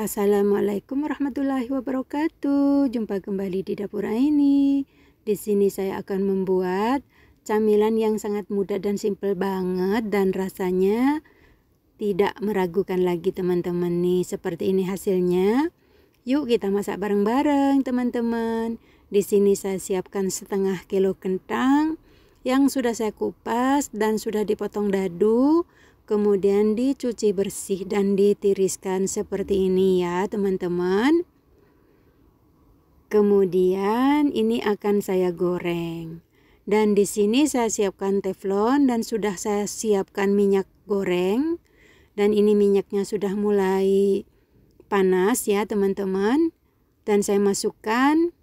Assalamualaikum warahmatullahi wabarakatuh. Jumpa kembali di dapur Aini. Di sini saya akan membuat camilan yang sangat mudah dan simple banget, dan rasanya tidak meragukan lagi teman-teman nih. Seperti ini hasilnya. Yuk kita masak bareng-bareng teman-teman. Di sini saya siapkan setengah kilo kentang yang sudah saya kupas dan sudah dipotong dadu. Kemudian dicuci bersih dan ditiriskan seperti ini ya teman-teman. Kemudian ini akan saya goreng. Dan di sini saya siapkan teflon dan sudah saya siapkan minyak goreng. Dan ini minyaknya sudah mulai panas ya teman-teman. Dan saya masukkan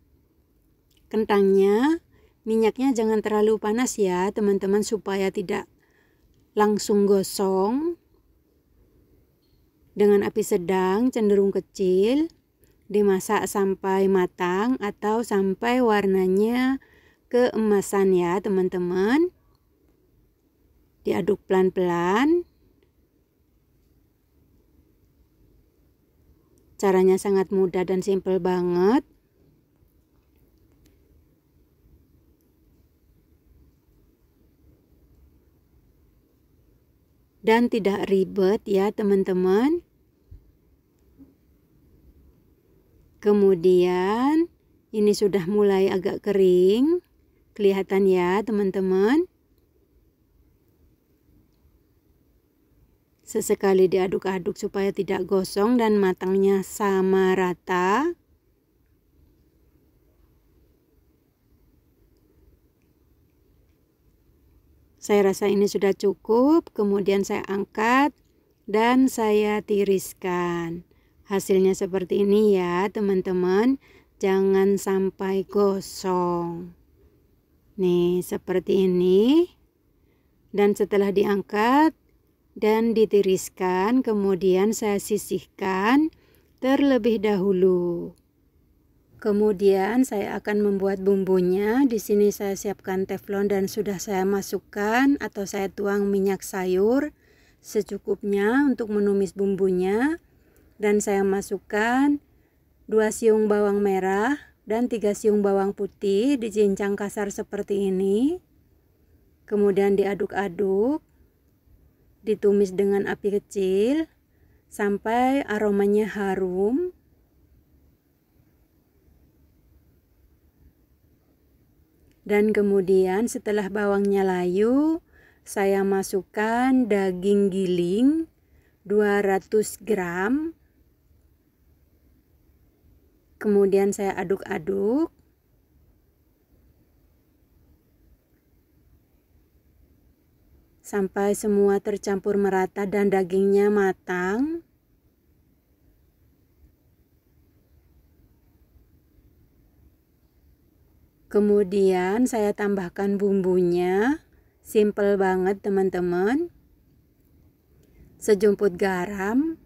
kentangnya. Minyaknya jangan terlalu panas ya teman-teman, supaya tidak langsung gosong. Dengan api sedang cenderung kecil, dimasak sampai matang atau sampai warnanya keemasan ya teman-teman. Diaduk pelan-pelan. Caranya sangat mudah dan simple banget. Dan tidak ribet ya teman-teman. Kemudian ini sudah mulai agak kering. Kelihatan ya teman-teman. Sesekali diaduk-aduk supaya tidak gosong dan matangnya sama rata. Saya rasa ini sudah cukup. Kemudian saya angkat dan saya tiriskan. Hasilnya seperti ini ya teman-teman. Jangan sampai gosong. Nih seperti ini. Dan setelah diangkat dan ditiriskan, kemudian saya sisihkan terlebih dahulu. Kemudian saya akan membuat bumbunya. Di sini saya siapkan teflon dan sudah saya masukkan atau saya tuang minyak sayur secukupnya untuk menumis bumbunya. Dan saya masukkan 2 siung bawang merah dan 3 siung bawang putih dicincang kasar seperti ini. Kemudian diaduk-aduk, ditumis dengan api kecil sampai aromanya harum. Dan kemudian setelah bawangnya layu, saya masukkan daging giling 200 gram. Kemudian saya aduk-aduk. Sampai semua tercampur merata dan dagingnya matang. Kemudian saya tambahkan bumbunya. Simple banget teman-teman. Sejumput garam.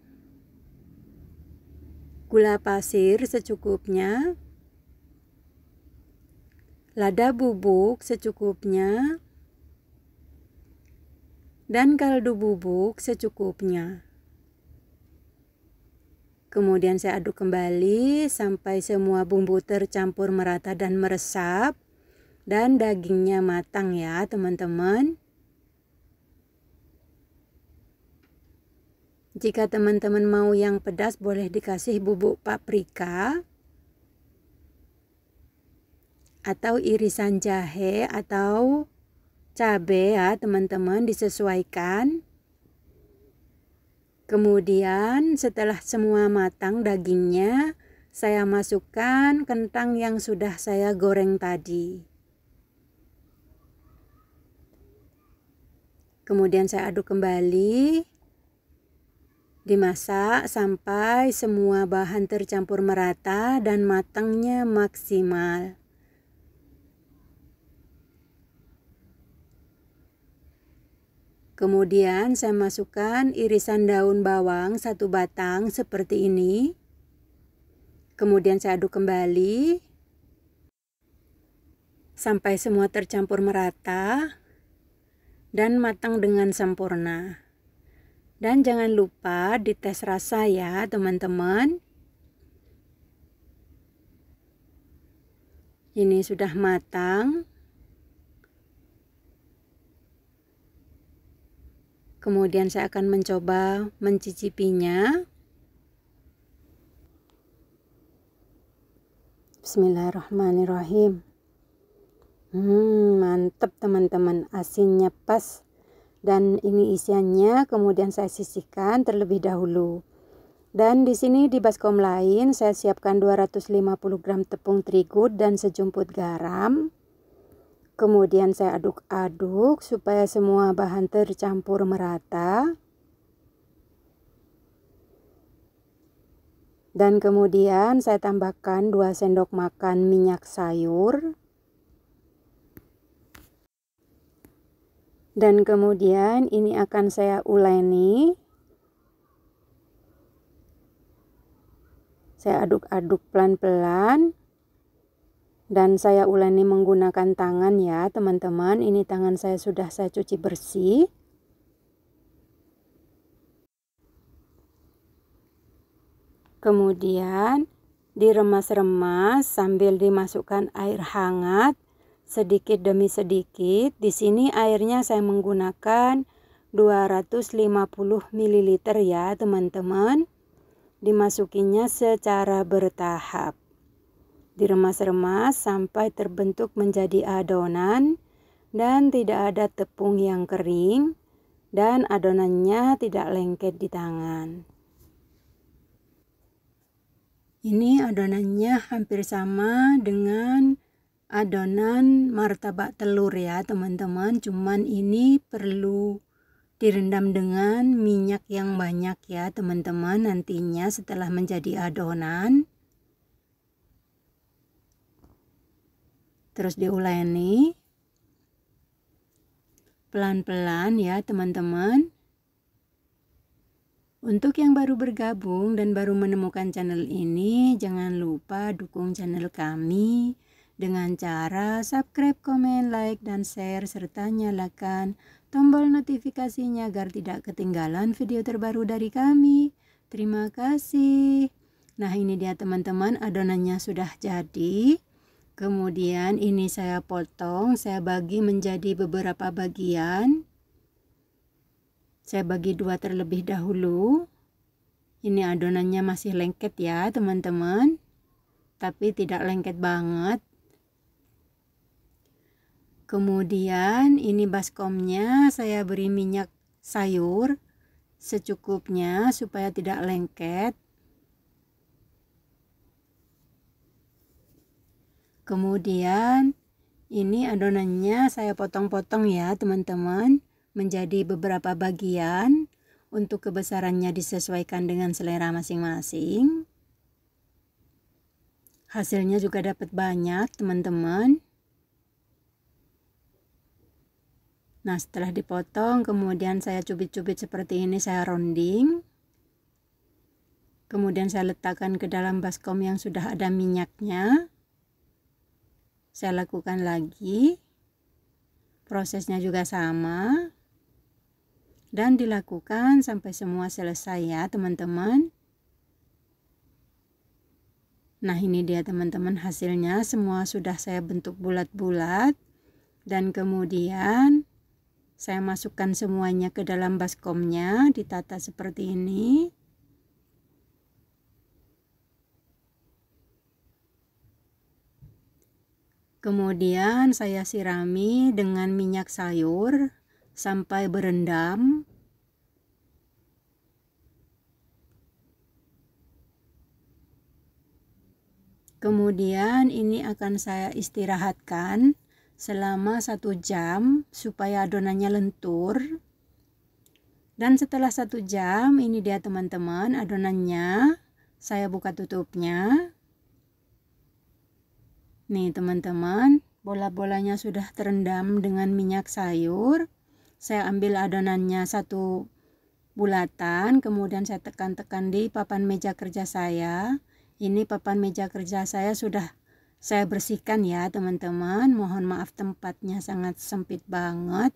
Gula pasir secukupnya. Lada bubuk secukupnya. Dan kaldu bubuk secukupnya. Kemudian saya aduk kembali sampai semua bumbu tercampur merata dan meresap. Dan dagingnya matang ya teman-teman. Jika teman-teman mau yang pedas, boleh dikasih bubuk paprika. Atau irisan jahe atau cabai ya teman-teman, disesuaikan. Kemudian setelah semua matang dagingnya, saya masukkan kentang yang sudah saya goreng tadi. Kemudian saya aduk kembali. Dimasak sampai semua bahan tercampur merata dan matangnya maksimal. Kemudian saya masukkan irisan daun bawang 1 batang seperti ini. Kemudian saya aduk kembali sampai semua tercampur merata dan matang dengan sempurna. Dan jangan lupa dites rasa ya teman-teman. Ini sudah matang. Kemudian saya akan mencoba mencicipinya. Bismillahirrahmanirrahim. Mantap teman-teman, asinnya pas. Dan ini isiannya, kemudian saya sisihkan terlebih dahulu. Dan di sini di baskom lain saya siapkan 250 gram tepung terigu dan sejumput garam. Kemudian saya aduk-aduk supaya semua bahan tercampur merata. Dan kemudian saya tambahkan 2 sendok makan minyak sayur. Dan kemudian ini akan saya uleni. Saya aduk-aduk pelan-pelan. Dan saya uleni menggunakan tangan ya teman-teman. Ini tangan saya sudah saya cuci bersih. Kemudian diremas-remas sambil dimasukkan air hangat sedikit demi sedikit. Di sini airnya saya menggunakan 250 ml ya teman-teman. Dimasukinya secara bertahap. Diremas-remas sampai terbentuk menjadi adonan dan tidak ada tepung yang kering dan adonannya tidak lengket di tangan. Ini adonannya hampir sama dengan adonan martabak telur ya teman-teman, cuman ini perlu direndam dengan minyak yang banyak ya teman-teman nantinya setelah menjadi adonan. Terus diuleni pelan-pelan ya teman-teman. Untuk yang baru bergabung dan baru menemukan channel ini, jangan lupa dukung channel kami dengan cara subscribe, komen, like, dan share, serta nyalakan tombol notifikasinya agar tidak ketinggalan video terbaru dari kami. Terima kasih. Nah ini dia teman-teman, adonannya sudah jadi. Kemudian ini saya potong, saya bagi menjadi beberapa bagian. Saya bagi 2 terlebih dahulu. Ini adonannya masih lengket ya teman-teman, tapi tidak lengket banget. Kemudian ini baskomnya saya beri minyak sayur secukupnya supaya tidak lengket. Kemudian ini adonannya saya potong-potong ya teman-teman menjadi beberapa bagian. Untuk kebesarannya disesuaikan dengan selera masing-masing. Hasilnya juga dapat banyak teman-teman. Nah setelah dipotong kemudian saya cubit-cubit seperti ini, saya rounding. Kemudian saya letakkan ke dalam baskom yang sudah ada minyaknya. Saya lakukan lagi. Prosesnya juga sama. Dan dilakukan sampai semua selesai ya teman-teman. Nah ini dia teman-teman hasilnya, semua sudah saya bentuk bulat-bulat. Dan kemudian saya masukkan semuanya ke dalam baskomnya, ditata seperti ini. Kemudian saya sirami dengan minyak sayur sampai berendam. Kemudian ini akan saya istirahatkan selama 1 jam supaya adonannya lentur. Dan setelah 1 jam ini dia teman-teman adonannya. Saya buka tutupnya. Nih teman-teman, bola-bolanya sudah terendam dengan minyak sayur. Saya ambil adonannya 1 bulatan, kemudian saya tekan-tekan di papan meja kerja saya. Ini papan meja kerja saya sudah saya bersihkan ya teman-teman. Mohon maaf tempatnya sangat sempit banget.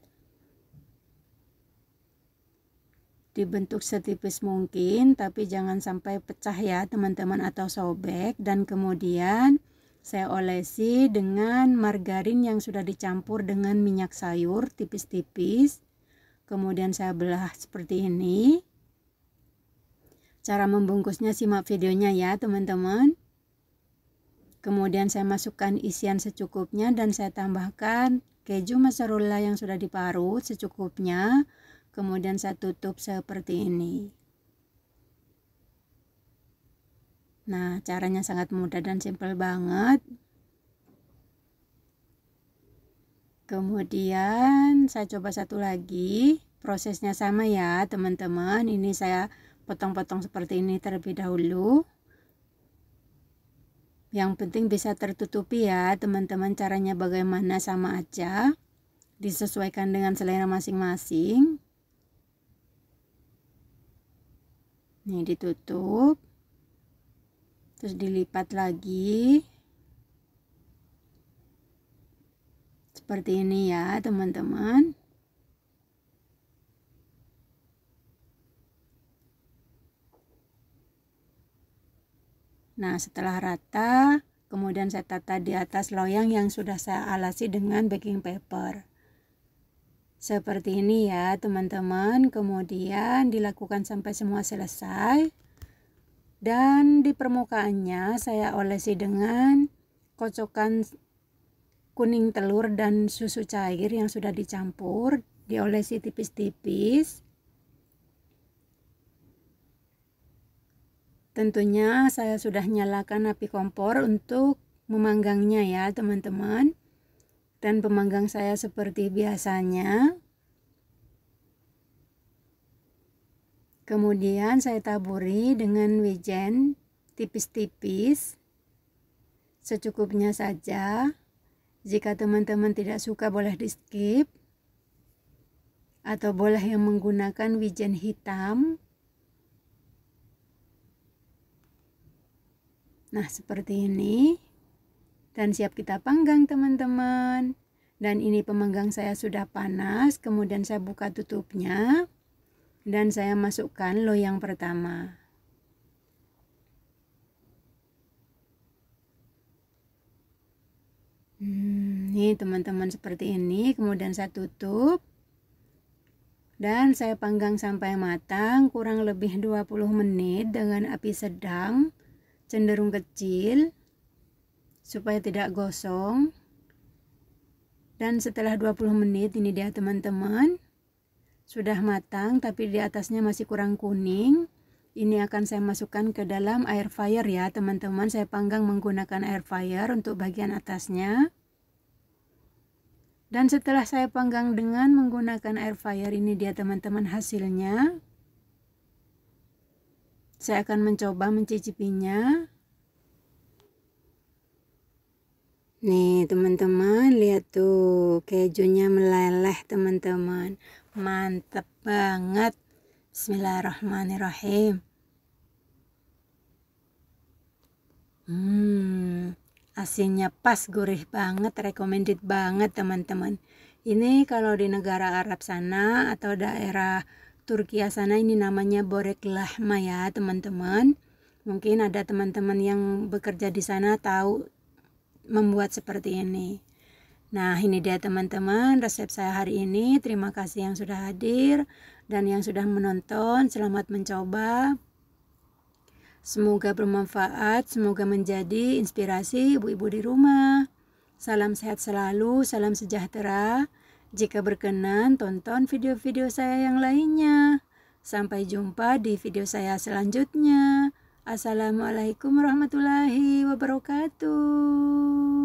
dibentuk setipis mungkin, tapi jangan sampai pecah ya teman-teman atau sobek. Dan kemudian saya olesi dengan margarin yang sudah dicampur dengan minyak sayur tipis-tipis. Kemudian saya belah seperti ini. Cara membungkusnya simak videonya ya teman-teman. Kemudian saya masukkan isian secukupnya dan saya tambahkan keju mozzarella yang sudah diparut secukupnya. Kemudian saya tutup seperti ini. Nah, caranya sangat mudah dan simpel banget. Kemudian saya coba satu lagi. Prosesnya sama ya teman-teman. Ini saya potong-potong seperti ini terlebih dahulu. Yang penting bisa tertutupi ya teman-teman. Caranya bagaimana sama aja. Disesuaikan dengan selera masing-masing. Nih ditutup. Terus dilipat lagi. Seperti ini ya teman-teman. Nah, setelah rata, kemudian saya tata di atas loyang yang sudah saya alasi dengan baking paper. Seperti ini ya teman-teman. Kemudian dilakukan sampai semua selesai. Dan di permukaannya saya olesi dengan kocokan kuning telur dan susu cair yang sudah dicampur. Diolesi tipis-tipis. Tentunya saya sudah nyalakan api kompor untuk memanggangnya ya teman-teman. Dan pemanggang saya seperti biasanya. Kemudian saya taburi dengan wijen tipis-tipis. Secukupnya saja. Jika teman-teman tidak suka boleh di skip. Atau boleh yang menggunakan wijen hitam. Nah, seperti ini. Dan siap kita panggang teman-teman. Dan ini pemanggang saya sudah panas. Kemudian saya buka tutupnya. Dan saya masukkan loyang pertama. Nih teman-teman seperti ini. Kemudian saya tutup. Dan saya panggang sampai matang. Kurang lebih 20 menit dengan api sedang. Cenderung kecil. Supaya tidak gosong. Dan setelah 20 menit ini dia teman-teman. Sudah matang tapi di atasnya masih kurang kuning. Ini akan saya masukkan ke dalam air fryer ya teman-teman. Saya panggang menggunakan air fryer untuk bagian atasnya. Dan setelah saya panggang dengan menggunakan air fryer, ini dia teman-teman hasilnya. Saya akan mencoba mencicipinya. Nih teman-teman, lihat tuh kejunya meleleh teman-teman. Mantap banget. Bismillahirrahmanirrahim. Asinnya pas, gurih banget, recommended banget teman-teman. Ini kalau di negara Arab sana atau daerah Turki sana ini namanya borek lahma ya teman-teman. Mungkin ada teman-teman yang bekerja di sana tahu membuat seperti ini. Nah, ini dia teman-teman resep saya hari ini. Terima kasih yang sudah hadir dan yang sudah menonton. Selamat mencoba. Semoga bermanfaat, semoga menjadi inspirasi ibu-ibu di rumah. Salam sehat selalu, salam sejahtera. Jika berkenan, tonton video-video saya yang lainnya. Sampai jumpa di video saya selanjutnya. Assalamualaikum warahmatullahi wabarakatuh.